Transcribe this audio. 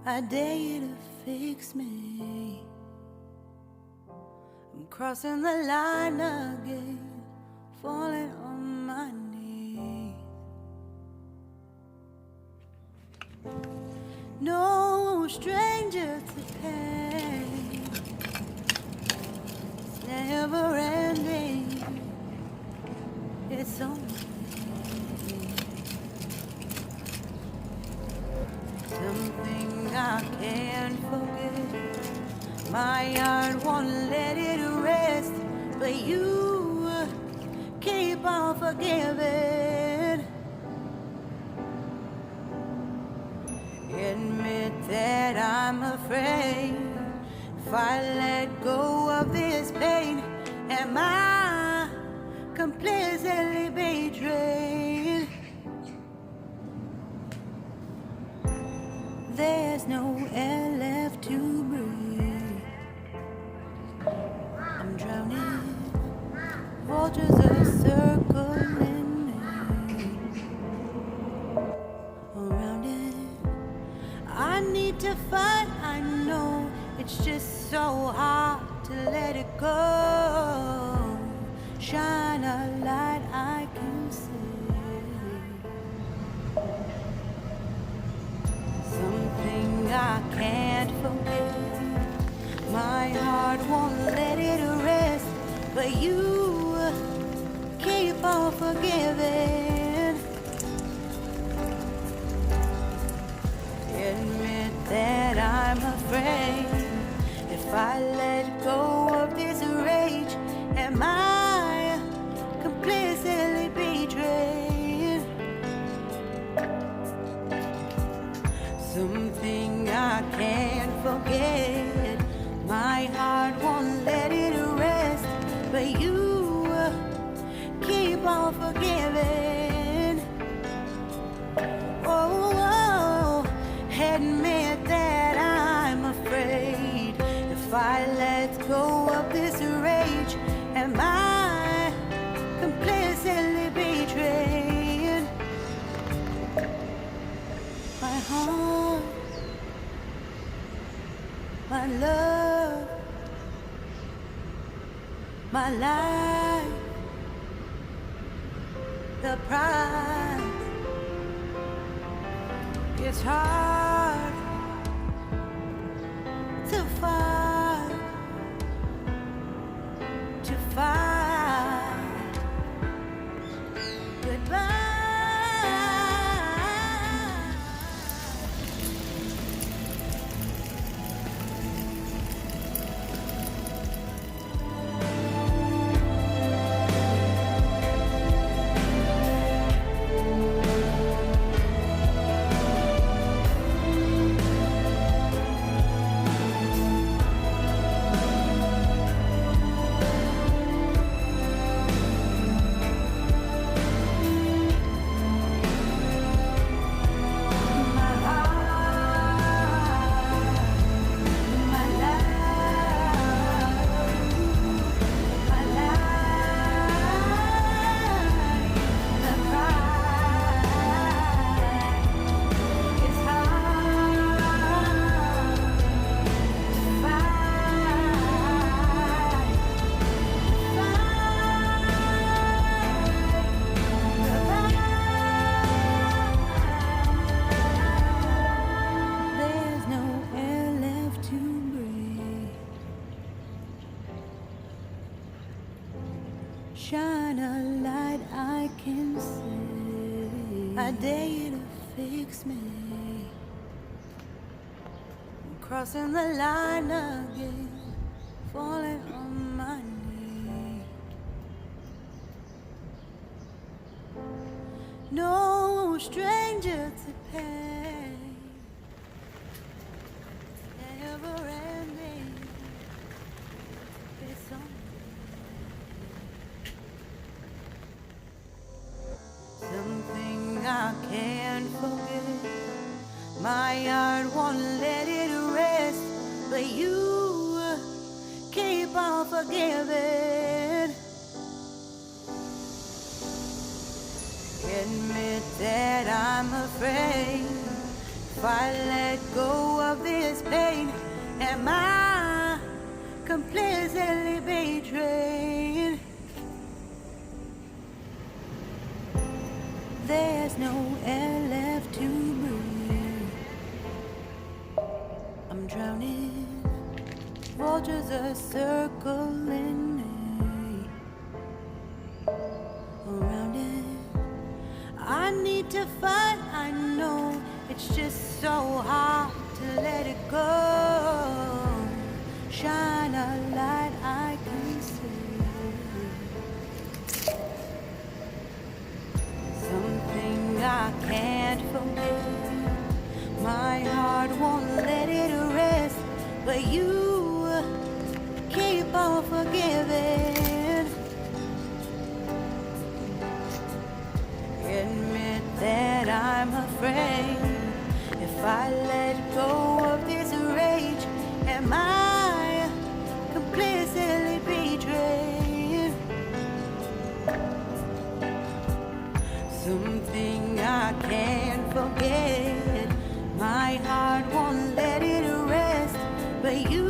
I dare you to fix me. I'm crossing the line again, falling on my knees. No stranger to pain, it's never ending. It's only something I can't forget. My heart won't let it rest, but you keep on forgiving. Admit that I'm afraid. If I let go of this pain, am I completely betrayed? There's no air left to breathe. I'm drowning. Vultures are circling me. Around it, I need to fight. I know it's just so hard to let it go. Shine a light I can see. Something I can't forget. My heart won't let it rest, but you keep on forgiving. Admit that I'm afraid. If I let go of this rage, am I completely betrayed? Something I can't forget. My heart won't let it rest, but you keep on forgiving. Oh, admit that I'm afraid. If I let go of this rage, am I completely betrayed? My heart, my love, my life, the prize. It's hard to fight, goodbye. Shine a light I can see. I dare you to fix me. I'm crossing the line again, falling on my knees. No stranger to pain, never ending. It's only something I can't forget. My heart won't let it rest, but you keep on forgiving. Admit that I'm afraid. If I let go of this pain, am I completely betrayed? There's no air left to breathe. I'm drowning. Vultures are circling me around it. I need to fight. I know it's just so hard to let it go. Shine a light I can see. Something I can't forget. My heart won't let it rest, but you keep on forgiving. Admit that I'm afraid. If I let go of this rage, am I completely betrayed? Something I can't forget. My heart won't let it rest, but you